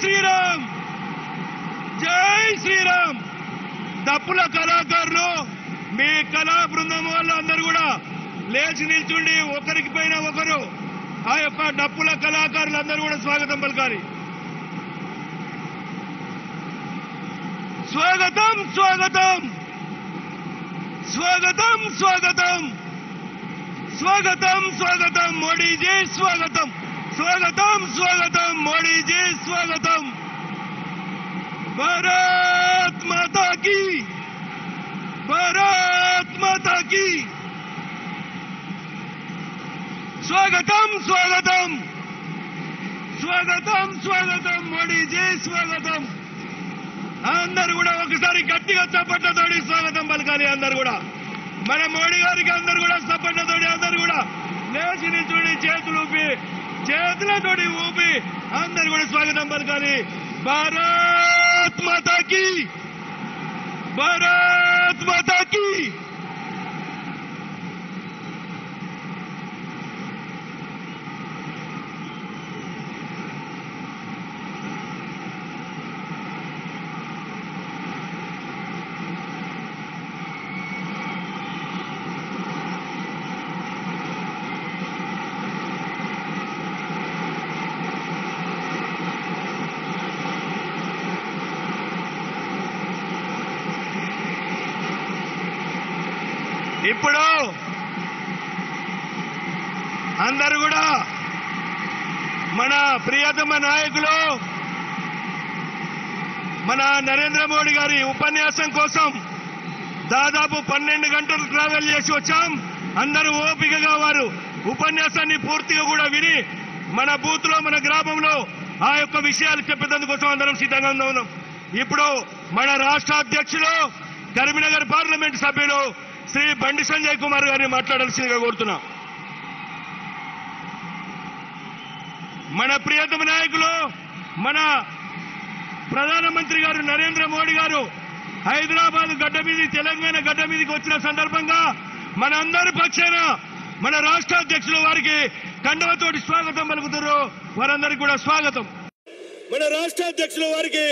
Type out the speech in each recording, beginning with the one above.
శ్రీరామ్ జై శ్రీరామ్ దప్పుల కళాకారులు మీ కళా బృందం వాళ్ళందరూ కూడా లేచి నిల్చుండి ఒకరికి పైన ఒకరు ఆ యొక్క డప్పుల కళాకారులందరూ కూడా స్వాగతం పలకాలి. స్వాగతం స్వాగతం స్వాగతం స్వాగతం స్వాగతం స్వాగతం మోడీజీ స్వాగతం స్వాగతం స్వాగతం మోడీజీ స్వాగతం. భారత్ మాతా కీ భారత్ మాతా కీ స్వాగతం స్వాగతం స్వాగతం స్వాగతం మోడీజీ స్వాగతం. అందరూ కూడా ఒకసారి గట్టిగా చప్పట్లతోటి స్వాగతం పలకాలి. అందరూ కూడా మన మోడీ గారికి అందరూ కూడా చప్పట్లతోటి అందరూ కూడా లేచి నిల్చుని చేతులతోటి ఊపి అందరూ కూడా స్వాగతం పలకాలి. భారత్ మాతా కీ భారత్ మాతా కీ. ఇప్పుడు అందరూ కూడా మన ప్రియతమ నాయకులు మన నరేంద్ర మోడీ గారి ఉపన్యాసం కోసం దాదాపు 12 గంటలు ట్రావెల్ చేసి వచ్చాం. అందరూ ఓపికగా వారు ఉపన్యాసాన్ని పూర్తిగా కూడా విని మన బూత్ లో మన గ్రామంలో ఆ యొక్క విషయాలు చెప్పేందుకోసం అందరం సిద్ధంగా ఉన్నాం. ఇప్పుడు మన రాష్ట్ర అధ్యక్షులు కరీంనగర్ పార్లమెంట్ సభ్యులు శ్రీ బండి సంజయ్ కుమార్ గారిని మాట్లాడాల్సిందిగా కోరుతున్నా. మన ప్రియతమ నాయకులు మన ప్రధానమంత్రి గారు నరేంద్ర మోడీ గారు హైదరాబాద్ గడ్డ మీద తెలంగాణ గడ్డ మీదకి వచ్చిన సందర్భంగా మనందరి పక్షాన మన రాష్ట్ర అధ్యక్షులు వారికి కండవతోటి స్వాగతం పలుకుతారు. వారందరికీ కూడా స్వాగతం. మన రాష్ట్ర అధ్యక్షులు వారికి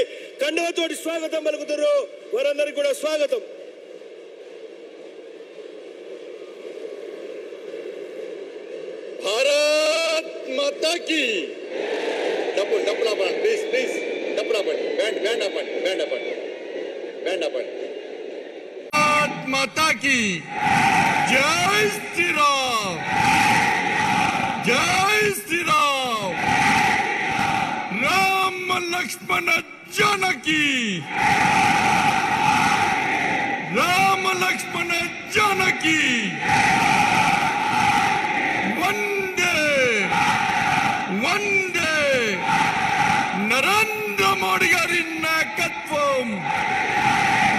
కండవతోటి స్వాగతం పలుకుతారు. వారందరికీ కూడా స్వాగతం. भारत माता की डपला बन प्लीज प्लीज डपला बन बैंड अपन भारत माता की जय श्री राम राम लक्ष्मण जानकी राम लक्ष्मण जानकी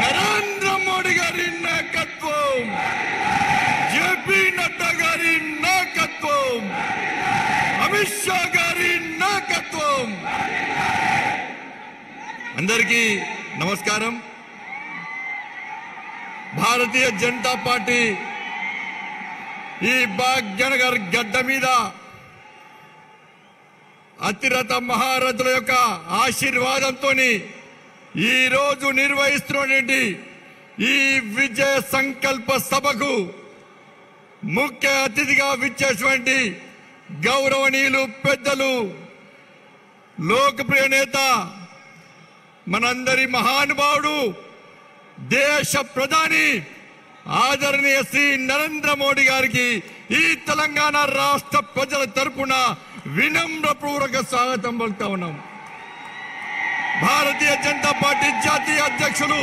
నరేంద్ర మోడీ గారి నాయకత్వం జేపీ నడ్డా గారి నాయకత్వం అమిత్ షా గారి నాయకత్వం. అందరికీ నమస్కారం. భారతీయ జనతా పార్టీ ఈ భాగ్యనగర్ గడ్డ మీద అతిరథ మహారథుల యొక్క ఆశీర్వాదంతో ఈ రోజు నిర్వహిస్తున్నటువంటి ఈ విజయ సంకల్ప సభకు ముఖ్య అతిథిగా విచ్చేటువంటి గౌరవనీయులు పెద్దలు లోకప్రియ నేత మనందరి మహానుభావుడు దేశ ప్రధాని ఆదరణీయ శ్రీ నరేంద్ర మోడీ గారికి ఈ తెలంగాణ రాష్ట్ర ప్రజల తరపున వినమ్రపూర్వక స్వాగతం పలుకుతా ఉన్నాం. భారతీయ జనతా పార్టీ జాతీయ అధ్యక్షులు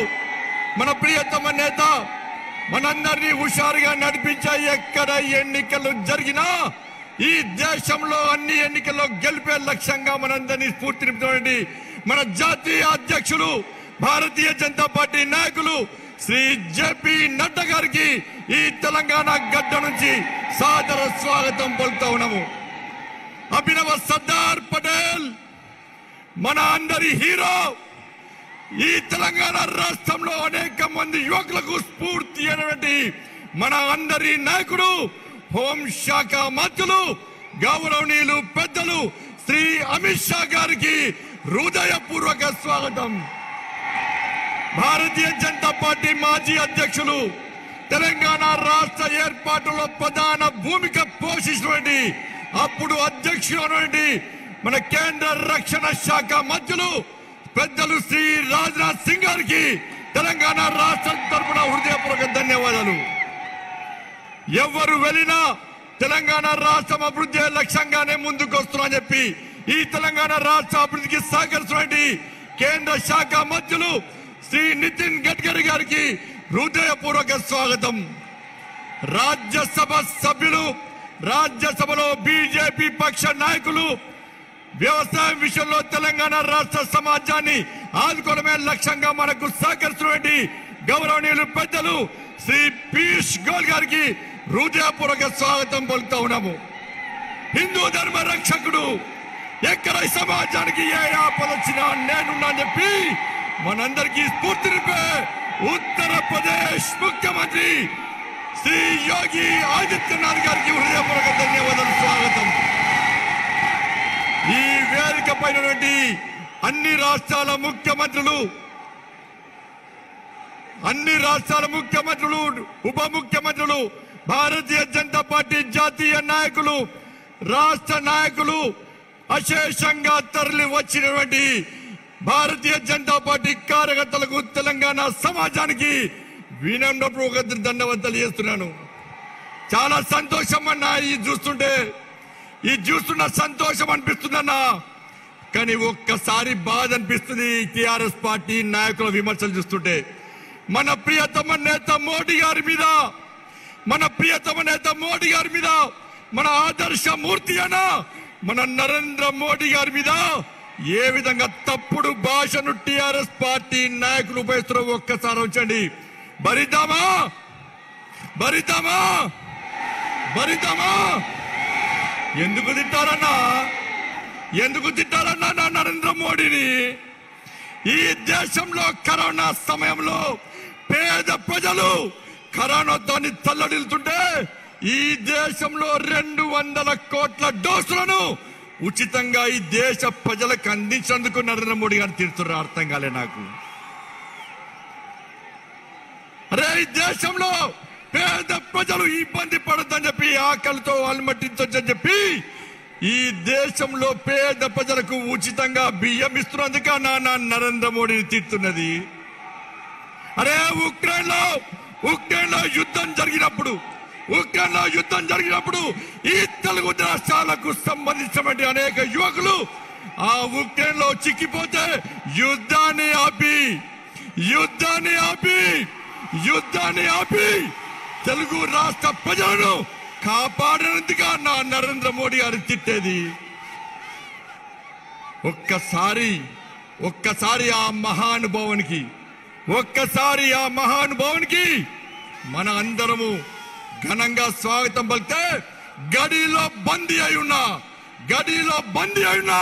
మన ప్రియతమ నేత మనందరినీ హుషారుగా నడిపించే ఎక్కడ ఎన్నికలు జరిగినా ఈ దేశంలో అన్ని ఎన్నికల్లో గెలిపే లక్ష్యంగా మనందరినీ స్ఫూర్తినింపేటువంటి మన జాతీయ అధ్యక్షులు భారతీయ జనతా పార్టీ నాయకులు శ్రీ జేపీ నడ్డా గారికి ఈ తెలంగాణ గడ్డ నుంచి సాదర స్వాగతం పలుకుతా ఉన్నాము. అభినవ సర్దార్ పటేల్ మన అందరి హీరో, ఈ తెలంగాణ రాష్ట్రంలో అనేక మంది యువకులకు స్ఫూర్తి అయినటువంటి మన అందరి నాయకుడు, హోంశాఖ మంత్రులు, గౌరవనీయులు పెద్దలు శ్రీ అమిత్ షా గారికి హృదయపూర్వక స్వాగతం. భారతీయ జనతా పార్టీ మాజీ అధ్యక్షులు, తెలంగాణ రాష్ట్ర ఏర్పాటులో ప్రధాన భూమిక పోషించినటువంటి అప్పుడు అధ్యక్షుడు మన కేంద్ర రక్షణ శాఖ మంత్రులు పెద్దలు శ్రీ రాజ్నాథ్ సింగ్ గారికి తెలంగాణ రాష్ట్ర తరఫున హృదయపూర్వక ధన్యవాదాలు. ఎవరు వెళ్ళినా తెలంగాణ రాష్ట్రం అభివృద్ధి లక్ష్యంగానే ముందుకు వస్తున్నారని చెప్పి ఈ తెలంగాణ రాష్ట్ర అభివృద్ధికి సహకరిస్తున్నటువంటి కేంద్ర శాఖ మంత్రులు శ్రీ నితిన్ గడ్కరీ గారికి హృదయపూర్వక స్వాగతం. రాజ్యసభ సభ్యులు, రాజ్యసభలో బీజేపీ పక్ష నాయకులు, వ్యవసాయం విషయంలో తెలంగాణ రాష్ట్ర సమాజాన్ని ఆదుకోవడమే లక్ష్యంగా మనకు సహకరిస్తున్నటువంటి గౌరవనీయులు పెద్దలు శ్రీ పీయూష్ గోయల్ గారికి హృదయపూర్వక స్వాగతం పలుకుతా ఉన్నాము. హిందూ ధర్మ రక్షకుడు, ఎక్కడ సమాజానికి ఏ ఆపద వచ్చినా నేనున్నా చెప్పి మనందరికీ స్ఫూర్తినిపే ఉత్తరప్రదేశ్ ముఖ్యమంత్రి శ్రీ యోగి ఆదిత్యనాథ్ గారికి హృదయపూర్వక ధన్యవాదాలు, స్వాగతం. ఈ వేదిక పైన అన్ని రాష్ట్రాల ముఖ్యమంత్రులు, ఉప ముఖ్యమంత్రులు, భారతీయ జనతా పార్టీ జాతీయ నాయకులు, రాష్ట్ర నాయకులు, అశేషంగా తరలి వచ్చినటువంటి భారతీయ జనతా పార్టీ కార్యకర్తలకు, తెలంగాణ సమాజానికి వినమ్రపూర్వక ధన్యవాదాలు చేస్తున్నాను. చాలా సంతోషం అన్నా ఇది చూస్తున్న సంతోషం అనిపిస్తుందన్నా. కానీ ఒక్కసారి బాధ అనిపిస్తుంది టిఆర్ఎస్ పార్టీ నాయకుల విమర్శలు చూస్తుంటే. మన ప్రియతమ నేత మోడీ గారి మీద, మన ఆదర్శ మూర్తి అన్నా మన నరేంద్ర మోడీ గారి మీద ఏ విధంగా తప్పుడు భాషను టిఆర్ఎస్ పార్టీ నాయకులు ఉపయోగిస్తున్నారో ఒక్కసారి వచ్చండి. భరితామా ఎందుకు తిట్టారన్నా నా నరేంద్ర మోడీని? ఈ దేశంలో కరోనా సమయంలో పేద ప్రజలు కరోనాతో తల్లడిల్లుతుంటే ఈ దేశంలో 200 కోట్ల డోసులను ఉచితంగా ఈ దేశ ప్రజలకు అందించేందుకు నరేంద్ర మోడీ గారు తీరుతున్నారు. అర్థం కాలే నాకు. అరే ఈ దేశంలో పేద ప్రజలు ఇబ్బంది పడద్దని చెప్పి, ఆకలితో అలమటించొచ్చని చెప్పి ఈ దేశంలో పేద ప్రజలకు ఉచితంగా బియ్యం ఇస్తున్నందుకు నా నరేంద్ర మోడీని తీరుతున్నది. అరే ఉక్రెయిన్లో యుద్ధం జరిగినప్పుడు ఈ తెలుగు రాష్ట్రాలకు సంబంధించినటువంటి అనేక యువకులు ఆ ఉక్రెయిన్లో చిక్కిపోతే యుద్ధాన్ని ఆపి తెలుగు రాష్ట్ర ప్రజలను కాపాడనందుగా నా నరేంద్ర మోడీ గారు తిట్టేది. ఒక్కసారి ఆ మహానుభావునికి మన అందరము ఘనంగా స్వాగతం పలికితే గడిలో బందీ అయినా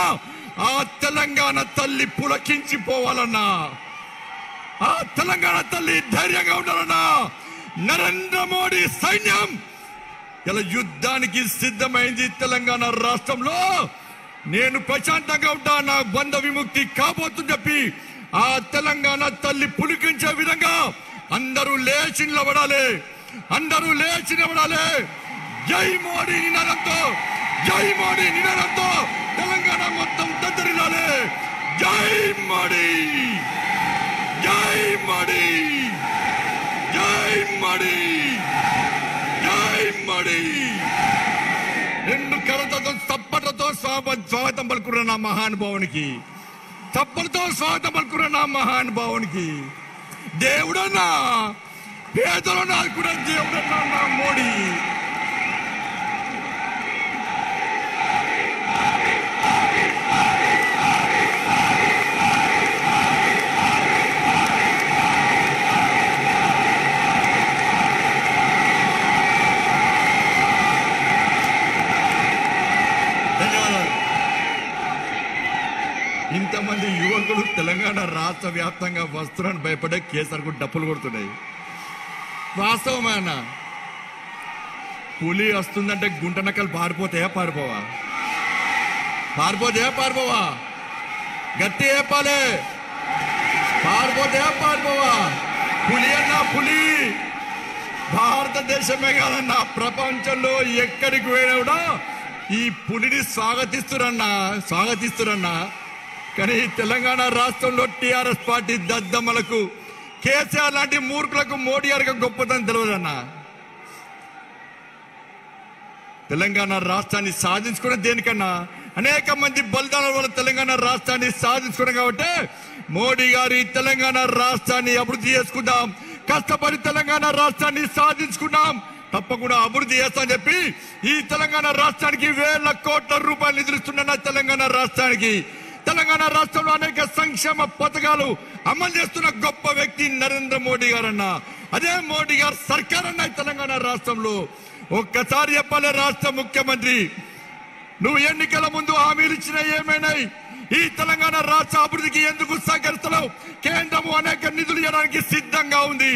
ఆ తెలంగాణ తల్లి పులకించిపోవాలన్నా, ఆ తెలంగాణ తల్లి ధైర్యంగా ఉండాలన్నా నరేంద్ర మోడీ సైన్యం ఇలా యుద్ధానికి సిద్ధమైంది. తెలంగాణ రాష్ట్రంలో నేను ప్రశాంతంగా ఉంటా, నా బంధ విముక్తి కాబోతుందని చెప్పి ఆ తెలంగాణ తల్లి పులికించే విధంగా అందరూ లేచి నిలబడాలి. జై మోడీ నినాదంతో తెలంగాణ మొత్తం దద్దరిల్లాలి. జై మోడీ. 2 కరలతో తప్పట్లతో స్వాగతం పలుకున్న నా మహానుభావునికి, దేవుడన్నా పేదలో నాకు కూడా దేవుడన్నా నా మోడీ. ఇంతమంది యువకులు తెలంగాణ రాష్ట్ర వ్యాప్తంగా వస్తున్నారని భయపడే కేసీఆర్కు డప్పులు కొడుతున్నాయి. వాస్తవమేనా? పులి వస్తుందంటే గుంట నక్కలు పారిపోతాయా? పారిపోవా? పారిపోతే పారిపోవా, గట్టి చెప్పాలి. పారిపోతే పారిపోవా. పులి అన్నా పులి. భారతదేశమే కాదన్నా, ప్రపంచంలో ఎక్కడికి పోయినా కూడా ఈ పులిని స్వాగతిస్తురన్నా. కానీ తెలంగాణ రాష్ట్రంలో టీఆర్ఎస్ పార్టీ దద్దమ్మలకు, కేసీఆర్ లాంటి మూర్ఖులకు మోడీ గారికి గొప్పతనం తెలియదన్నా. తెలంగాణ రాష్ట్రాన్ని సాధించుకున్న దేనికన్నా అనేక మంది బలిదానాల వల్ల తెలంగాణ రాష్ట్రాన్ని సాధించుకున్నాం. కాబట్టి మోడీ గారి తెలంగాణ రాష్ట్రాన్ని అభివృద్ధి చేసుకుందాం, కష్టపడి తెలంగాణ రాష్ట్రాన్ని సాధించుకున్నాం, తప్పకుండా అభివృద్ధి చేస్తామని చెప్పి ఈ తెలంగాణ రాష్ట్రానికి వేల కోట్ల రూపాయలు నిధులిస్తున్న తెలంగాణ రాష్ట్రానికి, తెలంగాణ రాష్ట్రంలో అనేక సంక్షేమ పథకాలు అమలు చేస్తున్న గొప్ప వ్యక్తి నరేంద్ర మోడీ గారన్న. అదే మోడీ గారు సర్కార్ అన్న తెలంగాణ రాష్ట్రంలో. ఒక్కసారి చెప్పాలి రాష్ట్ర ముఖ్యమంత్రి, నువ్వు ఎన్నికల ముందు హామీలు ఇచ్చిన ఏమైనాయి? ఈ తెలంగాణ రాష్ట్ర అభివృద్ధికి ఎందుకు సహకరిస్తున్నావు? కేంద్రము అనేక నిధులు ఇవ్వడానికి సిద్ధంగా ఉంది.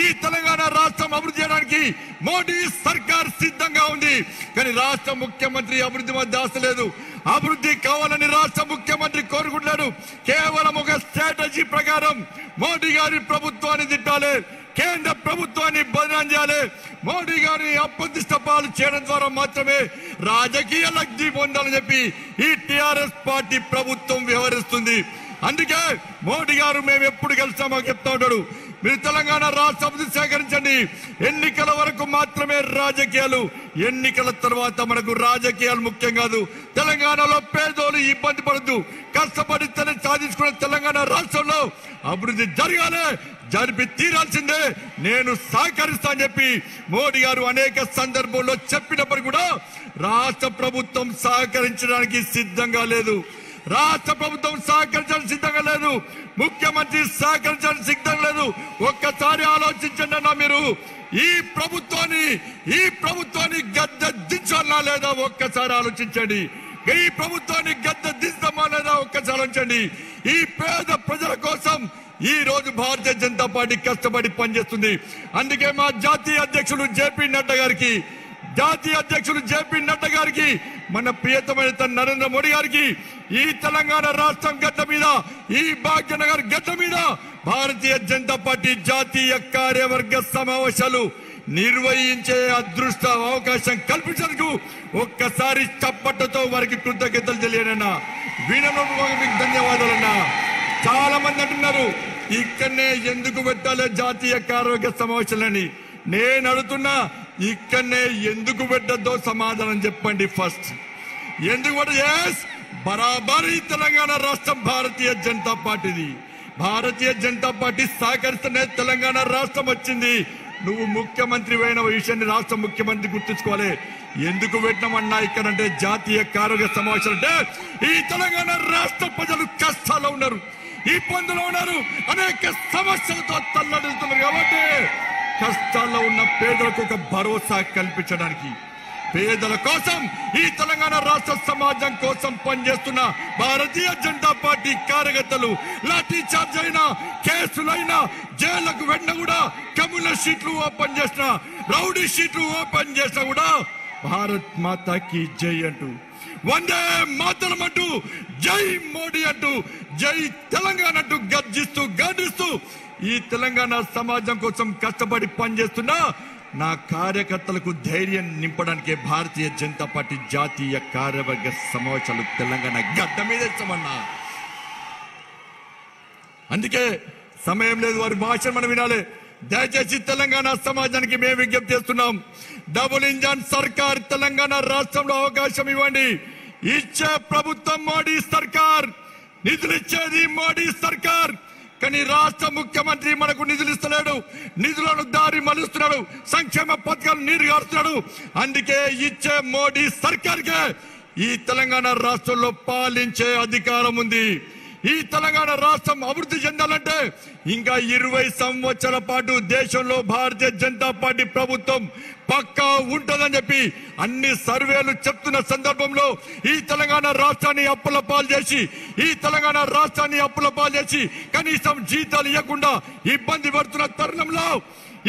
ఈ తెలంగాణ రాష్ట్రం అభివృద్ధి చేయడానికి మోడీ సర్కార్ సిద్ధంగా ఉంది. కానీ రాష్ట్ర ముఖ్యమంత్రి అభివృద్ధి మధ్య ఆశ లేదు. అభివృద్ధి కావాలని రాష్ట్ర ముఖ్యమంత్రి కోరుకుంటున్నాడు. కేవలం ఒక స్ట్రాటజీ ప్రకారం మోడీ గారి ప్రభుత్వాన్ని తిట్టాలి, కేంద్ర ప్రభుత్వాన్ని బదనాం చేయాలి. మోడీ గారిని అప్రతిష్ట పాలు చేయడం ద్వారా మాత్రమే రాజకీయ లబ్ధి పొందాలని చెప్పి ఈ టీఆర్ఎస్ పార్టీ ప్రభుత్వం వ్యవహరిస్తుంది. అందుకే మోడీ గారు మేము ఎప్పుడు గెలుస్తామో చెప్తా ఉంటాడు, మీరు తెలంగాణ రాష్ట్ర అభివృద్ధి సేకరించండి, ఎన్నికల వరకు మాత్రమే రాజకీయాలు, ఎన్నికల తర్వాత మనకు రాజకీయాలు ముఖ్యం కాదు. తెలంగాణలో పేదోళ్ళు ఇబ్బంది పడద్దు, కష్టపడి సాధించుకున్న తెలంగాణ రాష్ట్రంలో అభివృద్ధి జరగాలి, జరిపి తీరాల్సిందే, నేను సహకరిస్తా అని చెప్పి మోడీ గారు అనేక సందర్భాల్లో చెప్పినప్పుడు కూడా రాష్ట్ర ప్రభుత్వం సహకరించడానికి సిద్ధంగా లేదు. రాష్ట్ర ప్రభుత్వం సహకరించడానికి సిద్ధంగా లేదు, ముఖ్యమంత్రి సహకరించడానికి సిద్ధంగా లేదు. ఒక్కసారి ఆలోచించండి అన్న, మీరు ఈ ప్రభుత్వాన్ని గద్దె దించాలా లేదా ఒక్కసారి ఆలోచించండి. ఈ ప్రభుత్వాన్ని గద్దె దించమా లేదా ఒక్కసారి ఆలోచించండి. ఈ పేద ప్రజల కోసం ఈ రోజు భారతీయ జనతా పార్టీ కష్టపడి పనిచేస్తుంది. అందుకే మా జాతీయ అధ్యక్షులు జేపీ నడ్డా గారికి మన ప్రియతమైన నరేంద్ర మోడీ గారికి ఈ తెలంగాణ రాష్ట్రం గడ్డ మీద, ఈ భాగ్యనగర్ గడ్డ మీద భారతీయ జనతా పార్టీ జాతీయ కార్యవర్గ సమావేశాలు నిర్వహించే అదృష్ట అవకాశం కల్పించేందుకు ఒక్కసారి చప్పట్లతో వారికి కృతజ్ఞతలు తెలియనన్నా. వినమ్రంగా మీకు ధన్యవాదాలన్నా. చాలా మంది అంటున్నారు ఇక్కడనే ఎందుకు పెట్టాలి జాతీయ కార్యవర్గ సమావేశాలని. నేను అడుగుతున్నా, ఇక్కడనే ఎందుకు పెట్టద్దో సమాధానం చెప్పండి. ఫస్ట్ ఎందుకు బరాబరి తెలంగాణ రాష్ట్రం భారతీయ జనతా పార్టీది. భారతీయ జనతా పార్టీ సహకరిస్తేనే తెలంగాణ రాష్ట్రం వచ్చింది. నువ్వు ముఖ్యమంత్రి అయిన విషయాన్ని రాష్ట్ర ముఖ్యమంత్రి గుర్తుంచుకోవాలి. ఎందుకు పెట్టినామన్నా ఇక్కడంటే జాతీయ కార్యవర్గ సమావేశాలు అంటే ఈ తెలంగాణ రాష్ట్ర ప్రజలు కష్టాల్లో ఉన్నారు, ఇబ్బందులు ఉన్నారు, అనేక సమస్యలతో తల్లడిస్తున్నారు. కాబట్టి కష్టాల్లో ఉన్న పేదలకు ఒక భరోసా కల్పించడానికి, పేదల కోసం, ఈ తెలంగాణ రాష్ట్ర సమాజం కోసం పనిచేస్తున్న భారతీయ జనతా పార్టీ కార్యకర్తలు లాఠీ చార్జ్ అయినా, కేసులైనా, జైళ్లకు వెంట కూడా కమ్యూనిస్ట్ షీట్లు ఓపెన్ చేసిన, రౌడీ షీట్లు ఓపెన్ చేసినా కూడా భారత్ మాతాకి జై అంటూ, వందే మాతరం అంటూ, జై మోడీ అంటూ, జై తెలంగాణ అంటూ గర్జిస్తూ ఈ తెలంగాణ సమాజం కోసం కష్టపడి పనిచేస్తున్నా నా కార్యకర్తలకు ధైర్యం నింపడానికి భారతీయ జనతా పార్టీ జాతీయ కార్యవర్గ సమావేశాలు తెలంగాణ గడ్డ మీద ఇస్తామన్నా. అందుకే సమయం లేదు, వారి భాష మనం వినాలి. దయచేసి తెలంగాణ సమాజానికి మేము విజ్ఞప్తి చేస్తున్నాం, డబుల్ ఇంజన్ సర్కార్ తెలంగాణ రాష్ట్రంలో అవకాశం ఇవ్వండి. ఇచ్చే ప్రభుత్వం మోడీ సర్కార్, నిధులు ఇచ్చేది మోడీ సర్కార్. కానీ రాష్ట్ర ముఖ్యమంత్రి మనకు నిధులు ఇస్తలేడు, నిధులను దారి మలుస్తున్నాడు, సంక్షేమ పథకాలు నీరు గారుస్తున్నాడు. అందుకే ఇచ్చే మోడీ సర్కార్కే ఈ తెలంగాణ రాష్ట్రంలో పాలించే అధికారం ఉంది. ఈ తెలంగాణ రాష్ట్రం అభివృద్ధి చెందాలంటే ఇంకా 20 సంవత్సరాల పాటు దేశంలో భారతీయ జనతా పార్టీ ప్రభుత్వం పక్కా ఉంటుందని చెప్పి అన్ని సర్వేలు చెప్తున్న సందర్భంలో ఈ తెలంగాణ రాష్ట్రాన్ని అప్పుల పాలు చేసి కనీసం జీతాలు ఇవ్వకుండా ఇబ్బంది పడుతున్న తరుణంలో,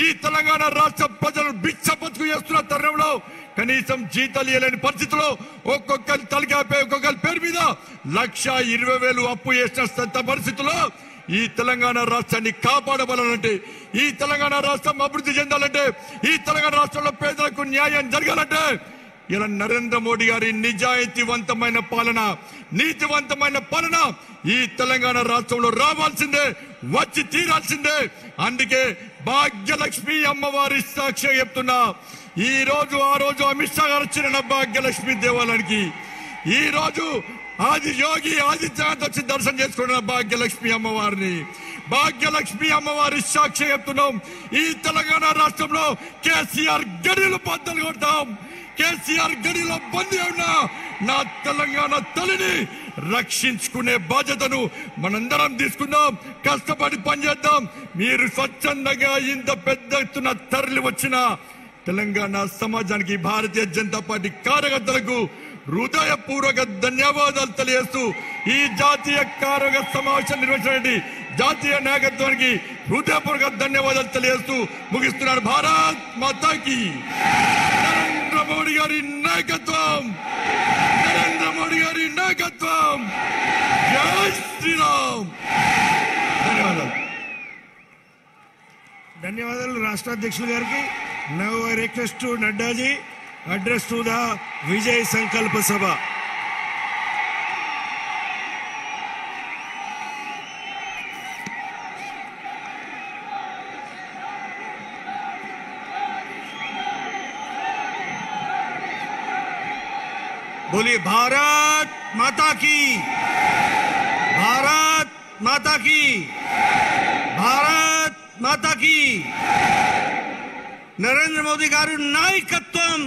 ఈ తెలంగాణ రాష్ట్ర ప్రజలు బిచ్చ బతుకు చేస్తున్న తరుణంలో కనీసం జీతాలు ఇవ్వలేని పరిస్థితిలో ఒక్కొక్కరి తలకాయపై ఒక్కొక్కరి పేరు మీద 1,20,000 అప్పు చేసిన పరిస్థితుల్లో ఈ తెలంగాణ రాష్ట్రాన్ని కాపాడబడాలంటే, ఈ తెలంగాణ రాష్ట్రం అభివృద్ధి చెందాలంటే, ఈ తెలంగాణ రాష్ట్రంలో పేదలకు న్యాయం జరగాలంటే ఇలా నరేంద్ర మోడీ గారి నిజాయితీవంతమైన పాలన, నీతివంతమైన పాలన ఈ తెలంగాణ రాష్ట్రంలో రావాల్సిందే, వచ్చి తీరాల్సిందే. అందుకే భాగ్యలక్ష్మి అమ్మవారి సాక్షి చెప్తున్నా, ఈ రోజు ఆ రోజు అమిత్ షా గారు వచ్చిన భాగ్యలక్ష్మి దేవాలయానికి ఈ రోజు ఆది యోగి ఆదిత్యనాథ్ వచ్చి దర్శనం చేసుకున్న భాగ్యలక్ష్మి అమ్మవారిని, భాగ్యలక్ష్మి అమ్మవారి సాక్షి చెప్తున్నాం. ఈ తెలంగాణ రాష్ట్రంలో కేసీఆర్ గడిలు బద్దలు కొడతాం. కేసీఆర్ గడిలో బందీ ఉన్నా నా తెలంగాణ తల్లిని రక్షించుకునే బాధ్యతను మనందరం తీసుకుందాం. కష్టపడి పనిచేద్దాం. మీరు స్వచ్ఛందంగా ఇంత పెద్ద ఎత్తున తరలి వచ్చిన తెలంగాణ సమాజానికి, భారతీయ జనతా పార్టీ కార్యకర్తలకు హృదయపూర్వక ధన్యవాదాలు తెలియజేస్తూ ఈ జాతీయ కార్యవర్గ సమావేశం నిర్వహించినటువంటి జాతీయ నాయకత్వానికి హృదయపూర్వక ధన్యవాదాలు తెలియజేస్తూ ముగిస్తున్నారు. భారత్ మాతాకి, నరేంద్ర మోడీ గారి నాయకత్వం, నరేంద్ర మోడీ గారి నాయకత్వం. జై శ్రీరామ్. ధన్యవాదాలు. ధన్యవాదాలు రాష్ట్ర అధ్యక్షులు గారికి. Now I request to Naddaji address to the Vijay Sankalpa Sabha. बोलिए भारत माता की, भारत माता की, भारत माता की. నరేంద్ర మోదీ గారి నాయకత్వం,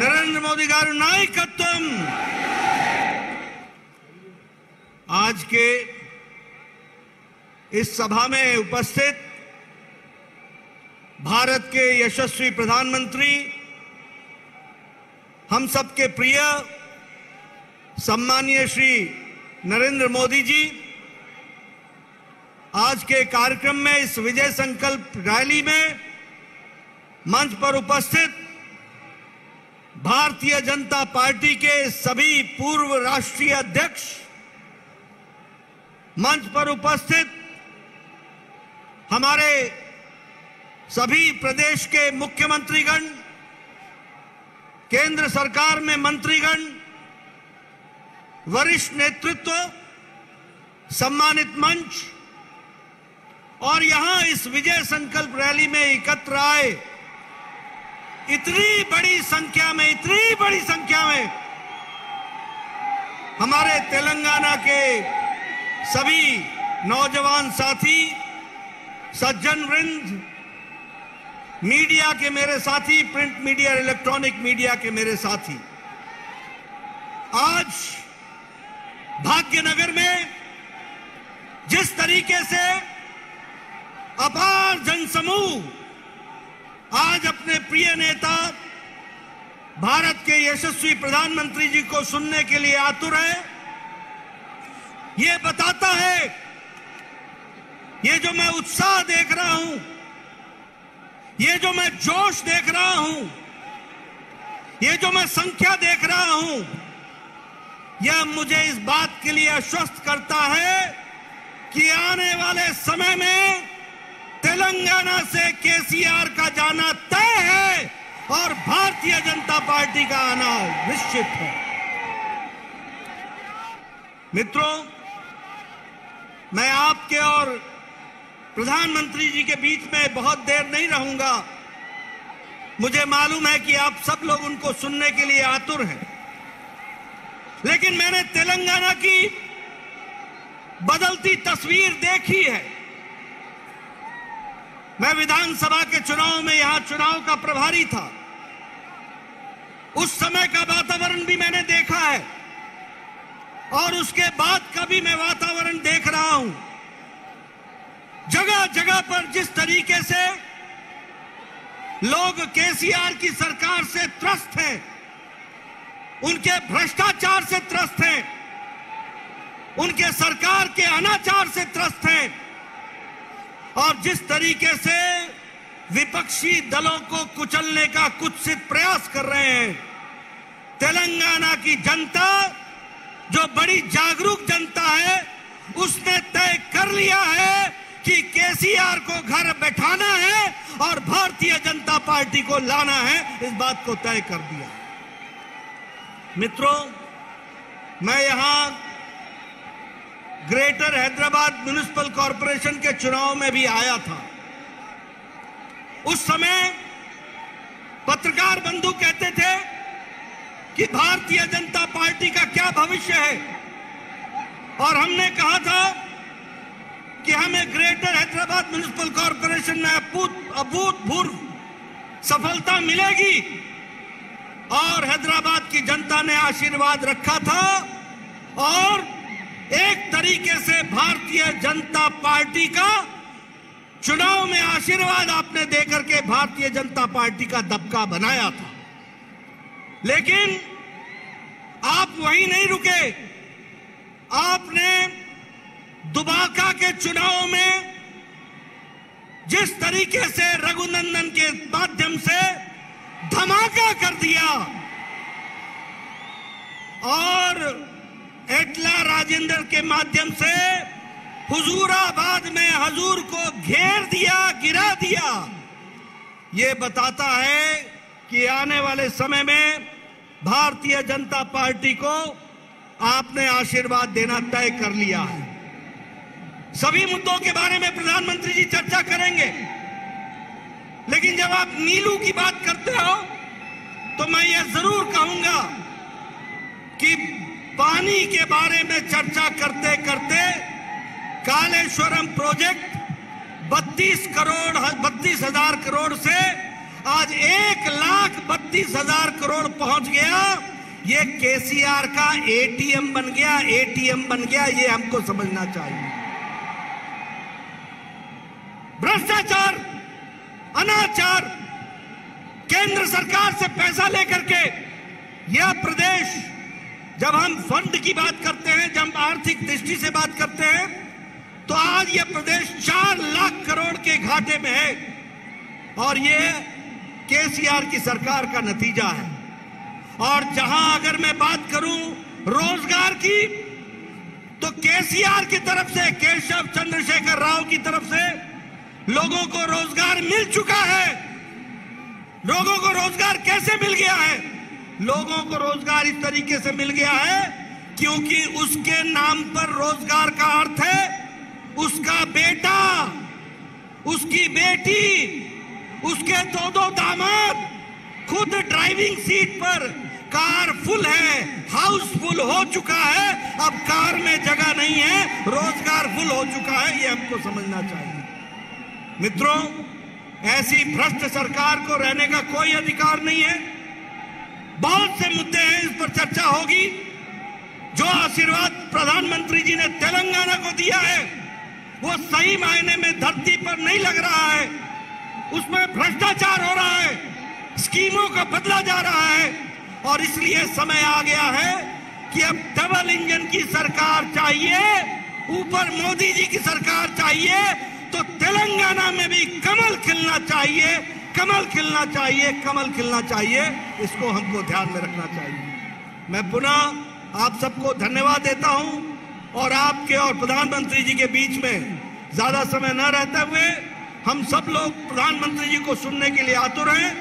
नरेंद्र मोदी गारू नायकत्व. आज के इस सभा में उपस्थित भारत के यशस्वी प्रधानमंत्री, हम सबके प्रिय सम्मानीय श्री नरेंद्र मोदी जी, आज के कार्यक्रम में इस विजय संकल्प रैली में मंच पर उपस्थित भारतीय जनता पार्टी के सभी पूर्व राष्ट्रीय अध्यक्ष, मंच पर उपस्थित हमारे सभी प्रदेश के मुख्यमंत्रीगण, केंद्र सरकार में मंत्रीगण, वरिष्ठ नेतृत्व, सम्मानित मंच और यहां इस विजय संकल्प रैली में एकत्र आए इतनी बड़ी संख्या में हमारे तेलंगाना के सभी नौजवान साथी, सज्जन वृंद, मीडिया के मेरे साथी, प्रिंट मीडिया, इलेक्ट्रॉनिक मीडिया के मेरे साथी, आज भाग्यनगर में जिस तरीके से अपार जनसमूह आज अपने प्रिय नेता भारत के यशस्वी प्रधानमंत्री जी को सुनने के लिए आतुर है, ये बताता है, ये जो मैं उत्साह देख रहा हूं, ये जो मैं जोश देख रहा हूं, ये जो मैं संख्या देख रहा हूं, यह मुझे इस बात के लिए आश्वस्त करता है कि आने वाले समय में तेलंगाना से केसीआर का जाना तय है और भारतीय जनता पार्टी का आना निश्चित है. मित्रों, मैं आपके और प्रधानमंत्री जी के बीच में बहुत देर नहीं रहूंगा. मुझे मालूम है कि आप सब लोग उनको सुनने के लिए आतुर हैं, लेकिन मैंने तेलंगाना की बदलती तस्वीर देखी है. मैं विधानसभा के चुनाव में यहां चुनाव का प्रभारी था. उस समय का वातावरण भी मैंने देखा है और उसके बाद का भी मैं वातावरण देख रहा हूं. जगह जगह पर जिस तरीके से लोग केसीआर की सरकार से त्रस्त हैं, उनके भ्रष्टाचार से त्रस्त हैं, उनके सरकार के अनाचार से त्रस्त हैं और जिस तरीके से विपक्षी दलों को कुचलने का कुत्सित प्रयास कर रहे हैं। तेलंगाना की जनता, जो बड़ी जागरूक जनता है, उसने तय कर लिया है कि केसीआर को घर बैठाना है और भारतीय जनता पार्टी को लाना है। इस बात को तय कर दिया। मित्रों, मैं यहां ग्रेटर हैदराबाद म्युनिसिपल कॉरपोरेशन के चुनाव में भी आया था। उस समय पत्रकार बंधु कहते थे कि भारतीय जनता पार्टी का क्या भविष्य है, और हमने कहा था कि हमें ग्रेटर हैदराबाद म्युनिसिपल कॉरपोरेशन में अभूतपूर्व सफलता मिलेगी, और हैदराबाद की जनता ने आशीर्वाद रखा था। और एक तरीके से भारतीय जनता पार्टी का चुनाव में आशीर्वाद आपने देकर के भारतीय जनता पार्टी का दबका बनाया था। लेकिन आप वहीं नहीं रुके। आपने दुबाका के चुनाव में जिस तरीके से रघुनंदन के माध्यम से धमाका कर दिया और एटला राजेंद्र के माध्यम से हुजूराबाद में हजूर को घेर दिया, गिरा दिया, ये बताता है कि आने वाले समय में भारतीय जनता पार्टी को आपने आशीर्वाद देना तय कर लिया है। सभी मुद्दों के बारे में प्रधानमंत्री जी चर्चा करेंगे, लेकिन जब आप नीलू की बात करते हो तो मैं ये जरूर कहूंगा कि पानी के बारे में चर्चा करते करते कालेश्वरम प्रोजेक्ट 32,000 करोड़ से आज 1,32,000 करोड़ पहुंच गया। ये केसीआर का एटीएम बन गया, एटीएम बन गया। ये हमको समझना चाहिए। भ्रष्टाचार, अनाचार, केंद्र सरकार से पैसा लेकर के यह प्रदेश, जब हम फंड की बात करते हैं, जब हम आर्थिक दृष्टि से बात करते हैं, तो आज यह प्रदेश 4 लाख करोड़ के घाटे में है, और यह केसीआर की सरकार का नतीजा है। और जहां अगर मैं बात करूं रोजगार की, तो केसीआर की तरफ से, केशव चंद्रशेखर राव की तरफ से लोगों को रोजगार मिल चुका है। लोगों को रोजगार कैसे मिल गया है? लोगों को रोजगार इस तरीके से मिल गया है क्योंकि उसके नाम पर रोजगार का अर्थ है उसका बेटा, उसकी बेटी, उसके दो दामाद खुद ड्राइविंग सीट पर, कार फुल है, हाउस फुल हो चुका है। अब कार में जगह नहीं है, रोजगार फुल हो चुका है। ये हमको समझना चाहिए। मित्रों, ऐसी भ्रष्ट सरकार को रहने का कोई अधिकार नहीं है। बहुत से मुद्दे हैं, इस पर चर्चा होगी। जो आशीर्वाद प्रधानमंत्री जी ने तेलंगाना को दिया है, वो सही मायने में धरती पर नहीं लग रहा है। उसमें भ्रष्टाचार हो रहा है, स्कीमों का बदला जा रहा है, और इसलिए समय आ गया है कि अब डबल इंजन की सरकार चाहिए, ऊपर मोदी जी की सरकार चाहिए, तो तेलंगाना में भी कमल खिलना चाहिए, कमल खिलना चाहिए, कमल खिलना चाहिए। इसको हमको ध्यान में रखना चाहिए। मैं पुनः आप सबको धन्यवाद देता हूं, और आपके और प्रधानमंत्री जी के बीच में ज्यादा समय न रहते हुए हम सब लोग प्रधानमंत्री जी को सुनने के लिए आतुर हैं।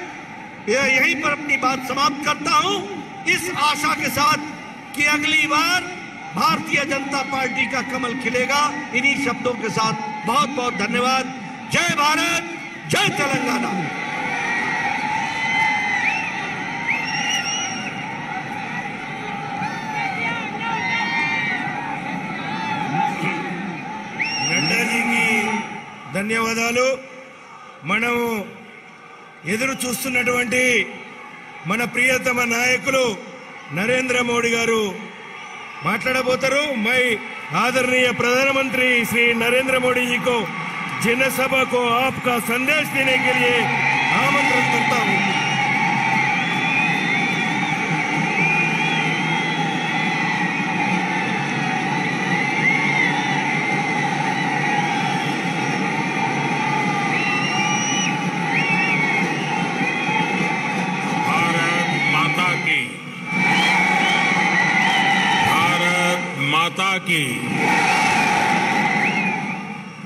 यहीं पर अपनी बात समाप्त करता हूं, इस आशा के साथ कि अगली बार भारतीय जनता पार्टी का कमल खिलेगा। इन्हीं शब्दों के साथ बहुत बहुत धन्यवाद। जय भारत, जय तेलंगाना। నడ్డా జీకి ధన్యవాదాలు. మనం ఎదురు చూస్తున్నటువంటి మన ప్రియతమ నాయకులు नरेंद्र मोदी गारू మాట్లాడబోతారు. मैं आदरणीय प्रधानमंत्री श्री नरेंद्र मोदी जी को जनसभा को आपका संदेश देने के लिए आमंत्रित करता हूं.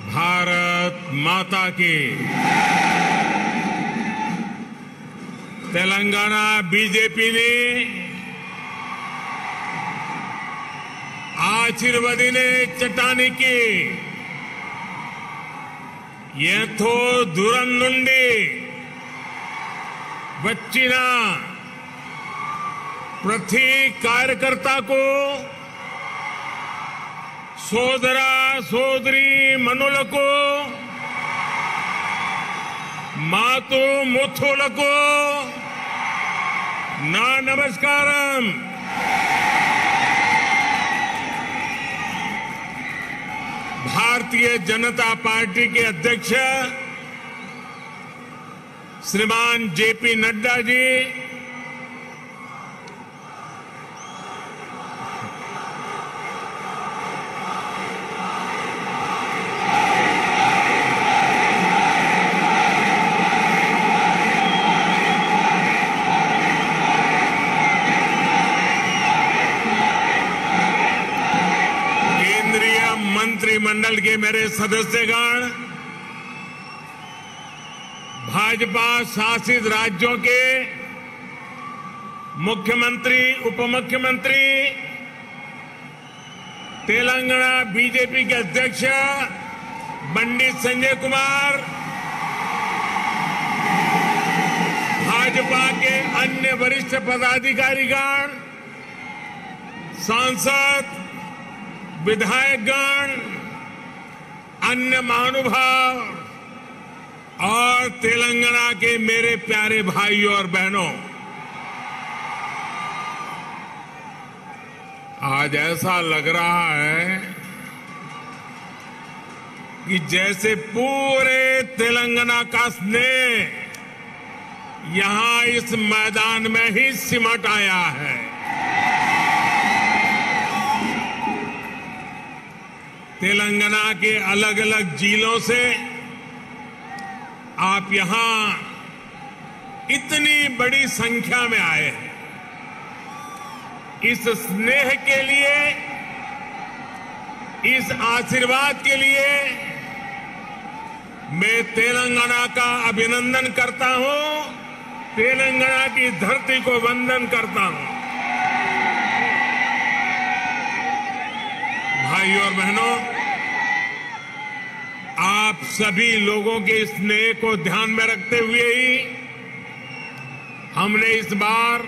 भारत माता की। तेलंगाना बीजेपी ने आशीर्वादीने चट्टानी की ఎంతో దూరం నుండి వచ్చిన ప్రతి కార్యకర్తకు సోదర సోదరి మనులకు మాతృ ముథులకు నా నమస్కారం। भारतीय जनता पार्टी के अध्यक्ष श्रीमान जेपी नड्डा जी, मंत्रिमंडल के मेरे सदस्यगण, भाजपा शासित राज्यों के मुख्यमंत्री, उपमुख्यमंत्री, तेलंगाना बीजेपी के अध्यक्ष पंडित संजय कुमार, भाजपा के अन्य वरिष्ठ पदाधिकारीगण, सांसद, विधायकगण, अन्य महानुभाव और तेलंगाना के मेरे प्यारे भाइयों और बहनों, आज ऐसा लग रहा है कि जैसे पूरे तेलंगाना का स्नेह यहां इस मैदान में ही सिमट आया है। तेलंगाना के अलग अलग जिलों से आप यहां इतनी बड़ी संख्या में आए हैं। इस स्नेह के लिए, इस आशीर्वाद के लिए मैं तेलंगाना का अभिनंदन करता हूं, तेलंगाना की धरती को वंदन करता हूं। भाइयों और बहनों, आप सभी लोगों के स्नेह को ध्यान में रखते हुए ही हमने इस बार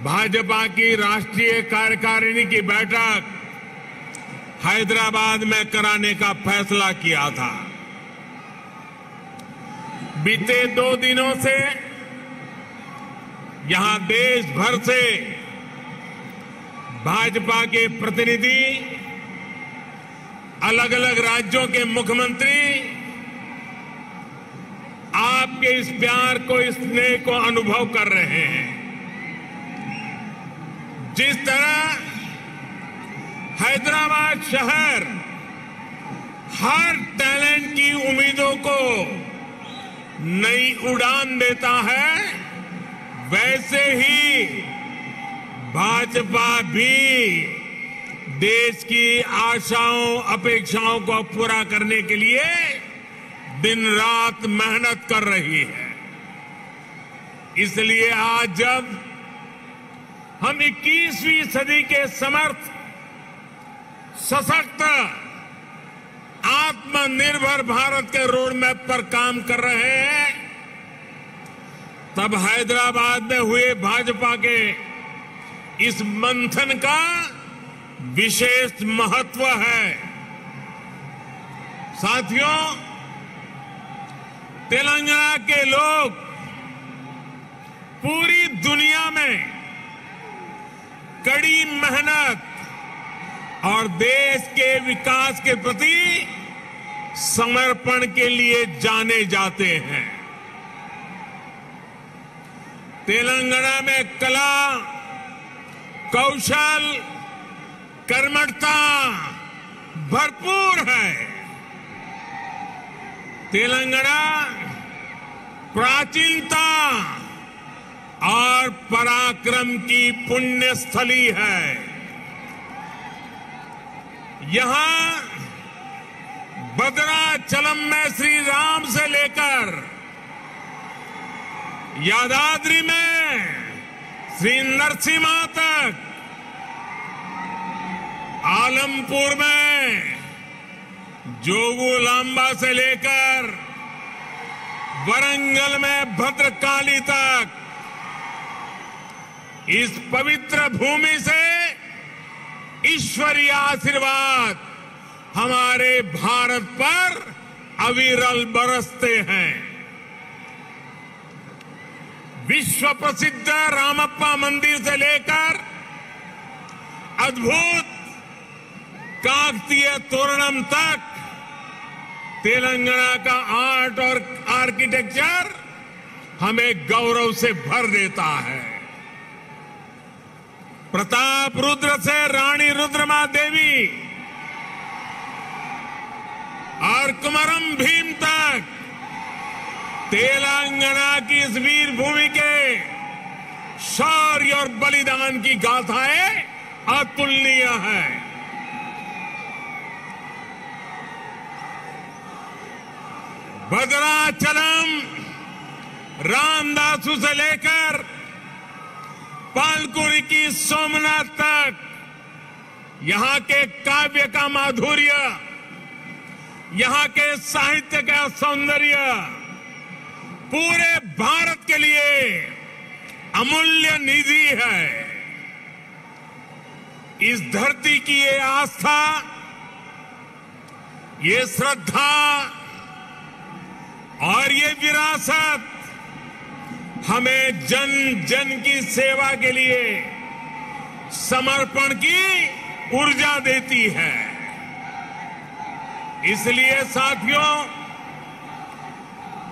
भाजपा की राष्ट्रीय कार्यकारिणी की बैठक हैदराबाद में कराने का फैसला किया था। बीते 2 दिनों से यहां देश भर से भाजपा के प्रतिनिधि, अलग अलग राज्यों के मुख्यमंत्री आपके इस प्यार को, इस स्नेह को अनुभव कर रहे हैं। जिस तरह हैदराबाद शहर हर टैलेंट की उम्मीदों को नई उड़ान देता है, वैसे ही भाजपा भी देश की आशाओं, अपेक्षाओं को पूरा करने के लिए दिन रात मेहनत कर रही है। इसलिए आज जब हम 21वीं सदी के समर्थ, सशक्त, आत्मनिर्भर भारत के रोड मैप पर काम कर रहे हैं, तब हैदराबाद में हुए भाजपा के इस मंथन का विशेष महत्व है। साथियों, तेलंगाना के लोग पूरी दुनिया में कड़ी मेहनत और देश के विकास के प्रति समर्पण के लिए जाने जाते हैं। तेलंगाना में कला, कौशल, कर्मठता भरपूर है। तेलंगाना प्राचीनता और पराक्रम की पुण्य स्थली है। यहां भद्राचलम में श्री राम से लेकर यादाद्री में श्री नरसिम्हा तक, आलमपुर में जोगुलांबा से लेकर वरंगल में भद्रकाली तक इस पवित्र भूमि से ईश्वरीय आशीर्वाद हमारे भारत पर अविरल बरसते हैं। विश्व प्रसिद्ध रामप्पा मंदिर से लेकर अद्भुत काकतीय तोरणम तक तेलंगाना का आर्ट और आर्किटेक्चर हमें गौरव से भर देता है। प्रताप रुद्र से रानी रुद्रमा देवी और कुमरम भीम तक तेलंगाना की इस वीर भूमि के शौर्य और बलिदान की गाथाएं अतुलनीय है। भद्राचलम रामदासु से लेकर पालकुरी की सोमनाथ तक यहां के काव्य का माधुर्य, यहां के साहित्य का सौंदर्य पूरे भारत के लिए अमूल्य निधि है। इस धरती की ये आस्था, ये श्रद्धा और ये विरासत हमें जन जन की सेवा के लिए समर्पण की ऊर्जा देती है। इसलिए साथियों,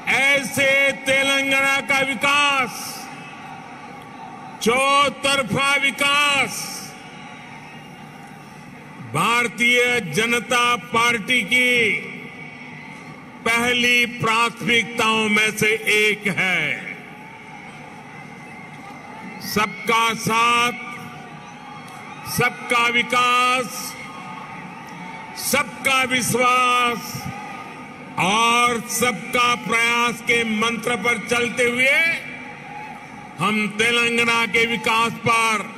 ऐसे तेलंगाना का विकास, चौतरफा विकास भारतीय जनता पार्टी की पहली प्राथमिकताओं में से एक है। सबका साथ, सबका विकास, सबका विश्वास और सबका प्रयास के मंत्र पर चलते हुए हम तेलंगाना के विकास पर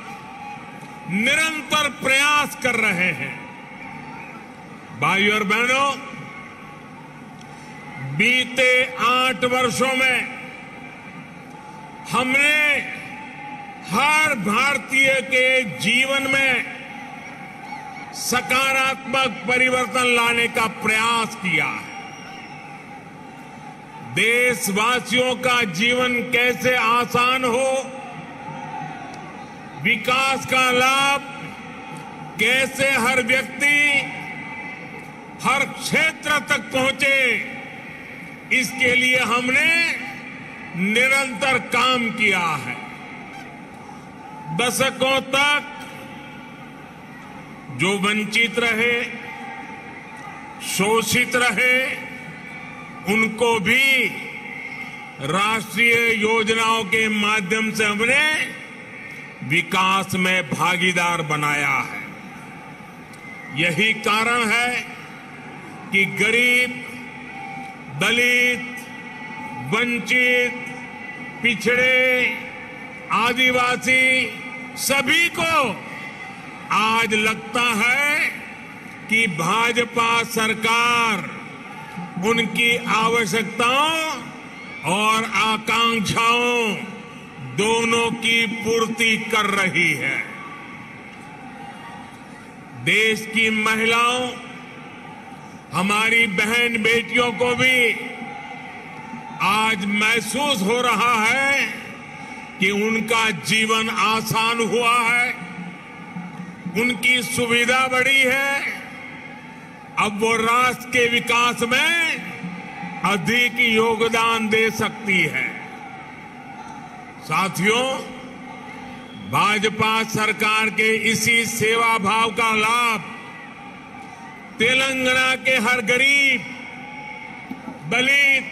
निरंतर प्रयास कर रहे हैं। भाइयों और बहनों, बीते 8 वर्षों में हमने हर भारतीय के जीवन में सकारात्मक परिवर्तन लाने का प्रयास किया है। देशवासियों का जीवन कैसे आसान हो, विकास का लाभ कैसे हर व्यक्ति, हर क्षेत्र तक पहुंचे, इसके लिए हमने निरंतर काम किया है। दशकों तक जो वंचित रहे, शोषित रहे, उनको भी राष्ट्रीय योजनाओं के माध्यम से हमने विकास में भागीदार बनाया है। यही कारण है कि गरीब, दलित, वंचित, पिछड़े, आदिवासी सभी को आज लगता है कि भाजपा सरकार उनकी आवश्यकताओं और आकांक्षाओं दोनों की पूर्ति कर रही है। देश की महिलाओं, हमारी बहन बेटियों को भी आज महसूस हो रहा है कि उनका जीवन आसान हुआ है, उनकी सुविधा बढ़ी है। अब वो राष्ट्र के विकास में अधिक योगदान दे सकती है। साथियों, भाजपा सरकार के इसी सेवा भाव का लाभ तेलंगाना के हर गरीब, दलित,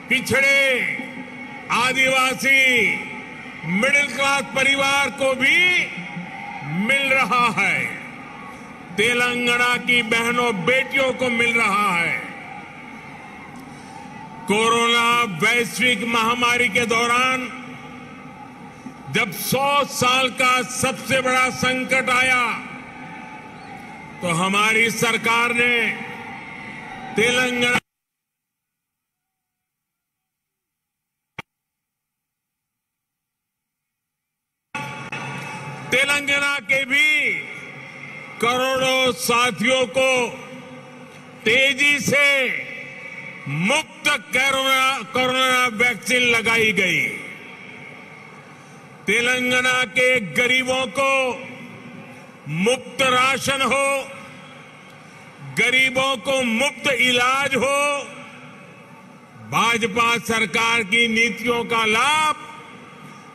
पिछड़े, आदिवासी, मिडिल क्लास परिवार को भी मिल रहा है। तेलंगाना की बहनों बेटियों को मिल रहा है। कोरोना वैश्विक महामारी के दौरान जब 100 साल का सबसे बड़ा संकट आया तो हमारी सरकार ने तेलंगाना के भी करोड़ों साथियों को तेजी से मुफ्त कोरोना वैक्सीन लगाई गई। तेलंगाना के गरीबों को मुफ्त राशन हो, गरीबों को मुफ्त इलाज हो, भाजपा सरकार की नीतियों का लाभ